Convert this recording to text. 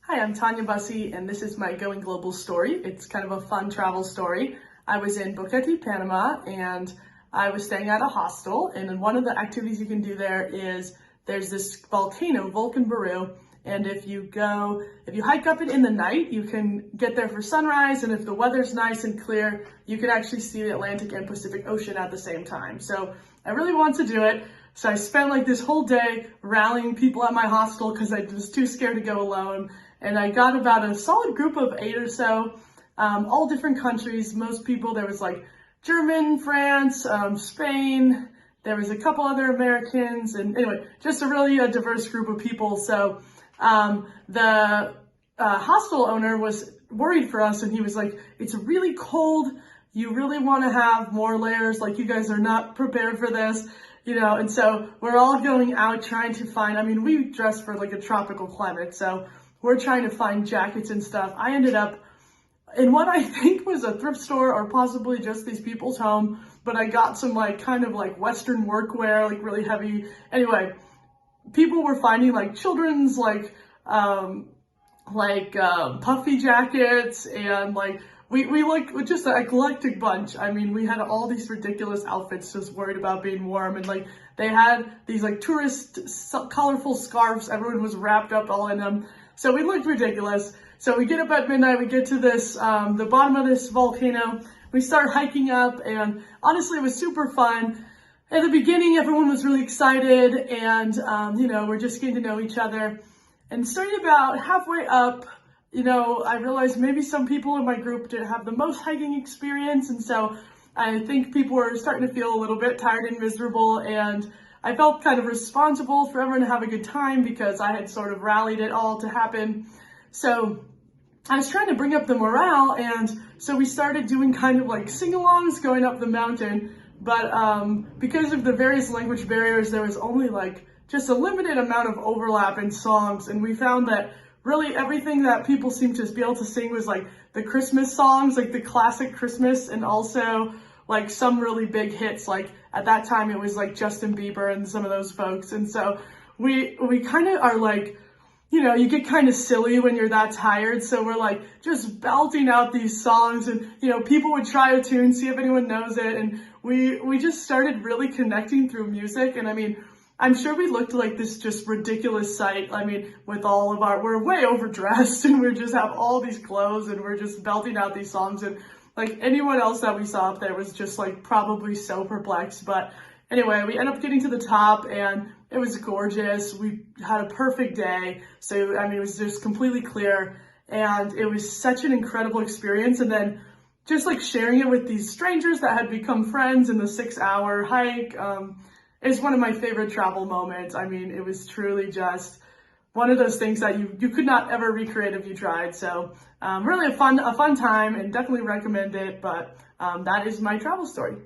Hi, I'm Tonya Bussey, and this is my Going Global story. It's kind of a fun travel story. I was in Panama, and I was staying at a hostel, and one of the activities you can do there is there's this volcano, Volcan Baru, and if you hike up it in the night, you can get there for sunrise, and if the weather's nice and clear, you can actually see the Atlantic and Pacific Ocean at the same time. So I really want to do it. So I spent like this whole day rallying people at my hostel because I was too scared to go alone. And I got about a solid group of 8 or so, all different countries. Most people, there was like German, France, Spain, there was a couple other Americans, and anyway, just a really diverse group of people. So the hostel owner was worried for us, and he was like, it's really cold. You really want to have more layers, like you guys are not prepared for this, and so we're all going out trying to find, we dress for like a tropical climate, so we're trying to find jackets and stuff. I ended up in what I think was a thrift store or possibly just these people's home, but I got some kind of Western workwear, like really heavy. Anyway, people were finding children's puffy jackets, and we looked just an eclectic bunch. We had all these ridiculous outfits, just worried about being warm, and they had these tourist colorful scarves. Everyone was wrapped up all in them. So we looked ridiculous. So we get up at midnight, we get to this, the bottom of this volcano, we start hiking up, and honestly, it was super fun. At the beginning, everyone was really excited, and, we're just getting to know each other. And starting about halfway up, I realized maybe some people in my group didn't have the most hiking experience, and so I think people were starting to feel a little bit tired and miserable, and I felt kind of responsible for everyone to have a good time because I had sort of rallied it all to happen. So I was trying to bring up the morale, and so we started doing kind of sing-alongs going up the mountain, but because of the various language barriers, there was only just a limited amount of overlap in songs, and we found that really everything that people seemed to be able to sing was the Christmas songs, the classic Christmas, and also some really big hits. At that time it was Justin Bieber and some of those folks. And so we kind of are you get kind of silly when you're that tired. So we're just belting out these songs, and people would try a tune, see if anyone knows it. And we just started really connecting through music. And I'm sure we looked like this just ridiculous sight. With all of we're way overdressed, and we just have all these clothes, and we're just belting out these songs. And anyone else that we saw up there was just probably so perplexed. But anyway, we ended up getting to the top, and it was gorgeous. We had a perfect day. So, it was just completely clear, and it was such an incredible experience. And then just sharing it with these strangers that had become friends in the 6-hour hike, is one of my favorite travel moments. It was truly just one of those things that you could not ever recreate if you tried. So really a fun time, and definitely recommend it. But that is my travel story.